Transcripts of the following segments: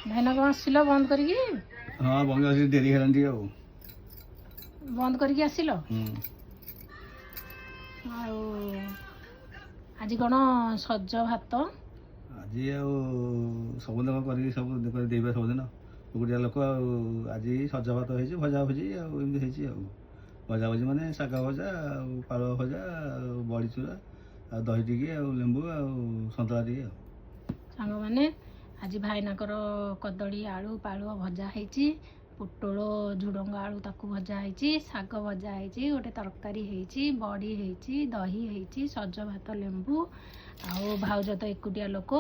ଭାଇନା କ'ଣ ଆସିଲ ବନ୍ଦ କରିକି? ହଁ ବନ୍ଦ କରି ଡେରି ହେଲାଣି ଟିକେ ଆଉ। ବନ୍ଦ କରିକି ଆସିଲ? ଆଉ ଆଜି କ'ଣ ସଜ ଭାତ? ଆଜି ଆଉ ସବୁଦିନ କରିକି ସବୁ ଦେଇପାରିବା ସବୁଦିନ ଏକୁଟିଆ ଲୋକ ଆଉ ଆଜି ସଜ ଭାତ ହେଇଛି ଭଜା ଭଜି ଆଉ ଏମିତି ହେଇଛି ଆଉ। ଭଜା ଭଜି ମାନେ ଶାଗ ଭଜା ଆଉ ପାଳୁଅ ଭଜା ଆଉ ବଡ଼ିଚୁରା ଆଉ ଦହି ଟିକେ ଆଉ ଲେମ୍ବୁ ଆଉ ସନ୍ତୁଳା ଟିକେ ଆଉ। ସାଙ୍ଗମାନେ ଆଜି ଭାଇନାଙ୍କର କଦଳୀ ଆଳୁ ପାଳୁଅ ଭଜା ହେଇଛି, ପୋଟଳ ଝୁଡ଼ଙ୍ଗ ଆଳୁ ତାକୁ ଭଜା ହେଇଛି, ଶାଗ ଭଜା ହେଇଛି, ଗୋଟେ ତରକାରୀ ହେଇଛି, ବଡ଼ି ହେଇଛି, ଦହି ହେଇଛି, ସଜ ଭାତ ଲେମ୍ବୁ। ଆଉ ଭାଉଜ ତ ଏକୁଟିଆ ଲୋକ,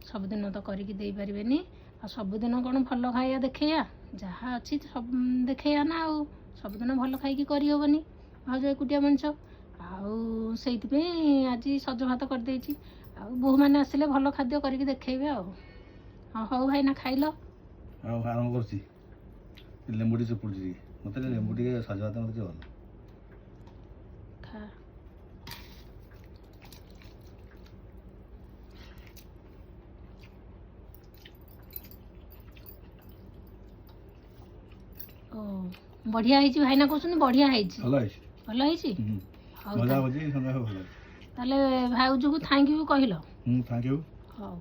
ସବୁଦିନ ତ କରିକି ଦେଇପାରିବେନି। ଆଉ ସବୁଦିନ କ'ଣ ଭଲ ଖାଇବା ଦେଖେଇବା, ଯାହା ଅଛି ସବୁ ଦେଖେଇବା ନା। ଆଉ ସବୁଦିନ ଭଲ ଖାଇକି କରିହେବନି, ଭାଉଜ ଏକୁଟିଆ ମଣିଷ। ଆଉ ସେଇଥିପାଇଁ ଆଜି ସଜ ଭାତ କରିଦେଇଛି। ଆଉ ବୋହୂମାନେ ଆସିଲେ ଭଲ ଖାଦ୍ୟ କରିକି ଦେଖେଇବେ ଆଉ। ହଁ ହଉ ଭାଇନା ଖାଇଲ। ଆଉ ଆରମ୍ଭ କରୁଛି ଲେମ୍ବୁ ଟିକେ ଚୁପୁଡୁଛି ଟିକେ ମୋତେ ଲେମ୍ବୁ ଟିକେ ସଜ ଭାତ ମୋତେ ଟିକେ ଭଲ। ଖା। ଓ ବଢ଼ିଆ ହେଇଛି ଭାଇନା କହୁଛନ୍ତି, ବଢ଼ିଆ ହେଇଛି। ଭଲ ହେଇଛି। ଭଲ ହେଇଛି? ହଉ ଭଜା ଭଜି ସନ୍ଧ୍ୟା ଭଲ ହେଇଛି। ତାହେଲେ ଭାଉଜକୁ ଥ୍ୟାଙ୍କ ୟୁ କହିଲ? Thank you. ହଉ।